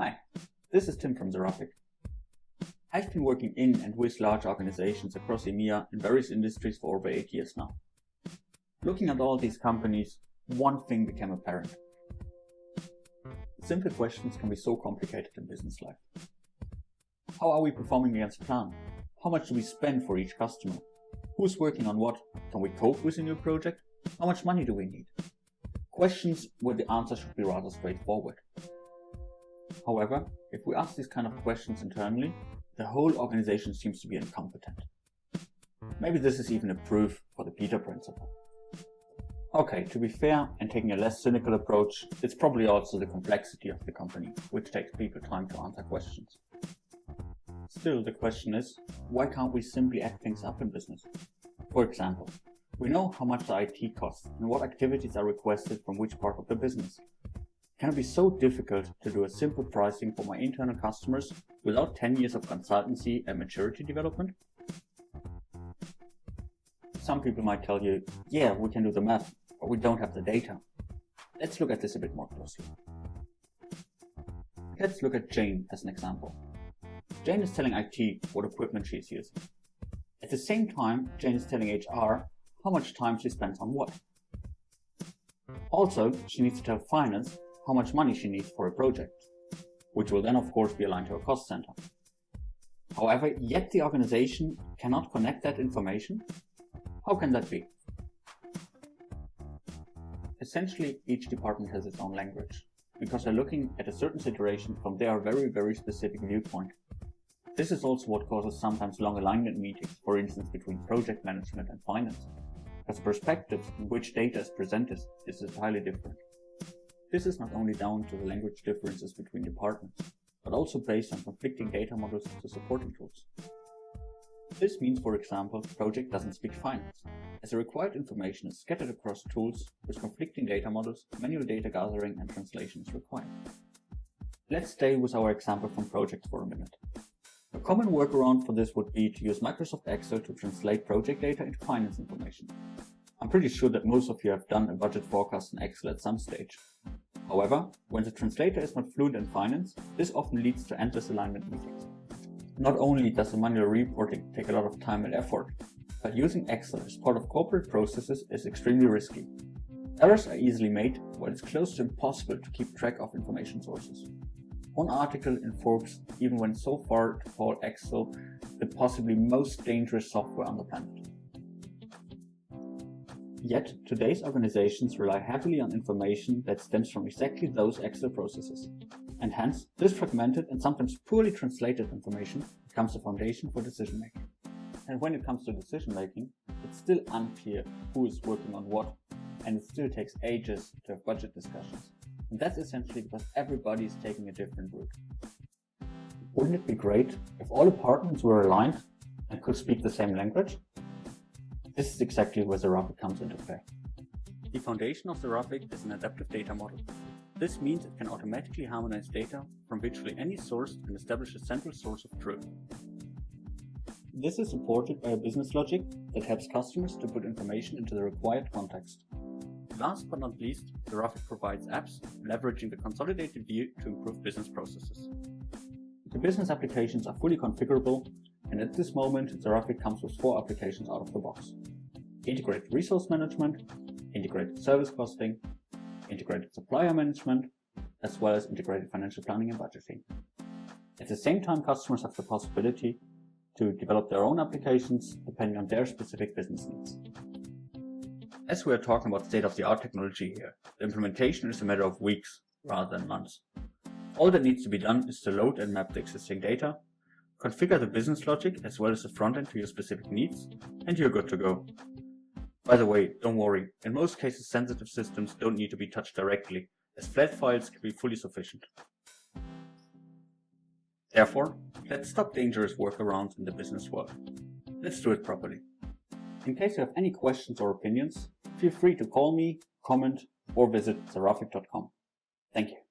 Hi, this is Tim from Xeraphic. I've been working in and with large organizations across EMEA in various industries for over 8 years now. Looking at all these companies, one thing became apparent. Simple questions can be so complicated in business life. How are we performing against plan? How much do we spend for each customer? Who's working on what? Can we cope with a new project? How much money do we need? Questions where the answer should be rather straightforward. However, if we ask these kind of questions internally, the whole organization seems to be incompetent. Maybe this is even a proof for the Peter Principle. Okay, to be fair and taking a less cynical approach, it's probably also the complexity of the company, which takes people time to answer questions. Still, the question is, why can't we simply add things up in business? For example, we know how much the IT costs and what activities are requested from which part of the business. Can it be so difficult to do a simple pricing for my internal customers without 10 years of consultancy and maturity development? Some people might tell you, yeah, we can do the math, but we don't have the data. Let's look at this a bit more closely. Let's look at Jane as an example. Jane is telling IT what equipment she is using. At the same time, Jane is telling HR how much time she spends on what. Also, she needs to tell finance how much money she needs for a project, which will then of course be aligned to a cost center. However, yet the organization cannot connect that information. How can that be? Essentially, each department has its own language, because they're looking at a certain situation from their very specific viewpoint. This is also what causes sometimes long alignment meetings, for instance between project management and finance, because perspectives in which data is presented is entirely different. This is not only down to the language differences between departments, but also based on conflicting data models to supporting tools. This means, for example, project doesn't speak finance, as the required information is scattered across tools with conflicting data models, manual data gathering and translation is required. Let's stay with our example from projects for a minute. A common workaround for this would be to use Microsoft Excel to translate project data into finance information. I'm pretty sure that most of you have done a budget forecast in Excel at some stage. However, when the translator is not fluent in finance, this often leads to endless alignment meetings. Not only does the manual reporting take a lot of time and effort, but using Excel as part of corporate processes is extremely risky. Errors are easily made, while it's close to impossible to keep track of information sources. One article in Forbes even went so far to call Excel the possibly most dangerous software on the planet. Yet, today's organizations rely heavily on information that stems from exactly those Excel processes. And hence, this fragmented and sometimes poorly translated information becomes the foundation for decision making. And when it comes to decision making, it's still unclear who is working on what, and it still takes ages to have budget discussions. And that's essentially because everybody is taking a different route. Wouldn't it be great if all departments were aligned and could speak the same language? This is exactly where Xeraphic comes into play. The foundation of Xeraphic is an adaptive data model. This means it can automatically harmonize data from virtually any source and establish a central source of truth. This is supported by a business logic that helps customers to put information into the required context. Last but not least, Xeraphic provides apps leveraging the consolidated view to improve business processes. The business applications are fully configurable, and at this moment, Xeraphic comes with 4 applications out of the box: integrated resource management, integrated service costing, integrated supplier management, as well as integrated financial planning and budgeting. At the same time, customers have the possibility to develop their own applications depending on their specific business needs. As we are talking about state-of-the-art technology here, the implementation is a matter of weeks rather than months. All that needs to be done is to load and map the existing data, configure the business logic as well as the front end to your specific needs, and you're good to go. By the way, don't worry, in most cases sensitive systems don't need to be touched directly, as flat files can be fully sufficient. Therefore, let's stop dangerous workarounds in the business world. Let's do it properly. In case you have any questions or opinions, feel free to call me, comment, or visit xeraphic.com. Thank you.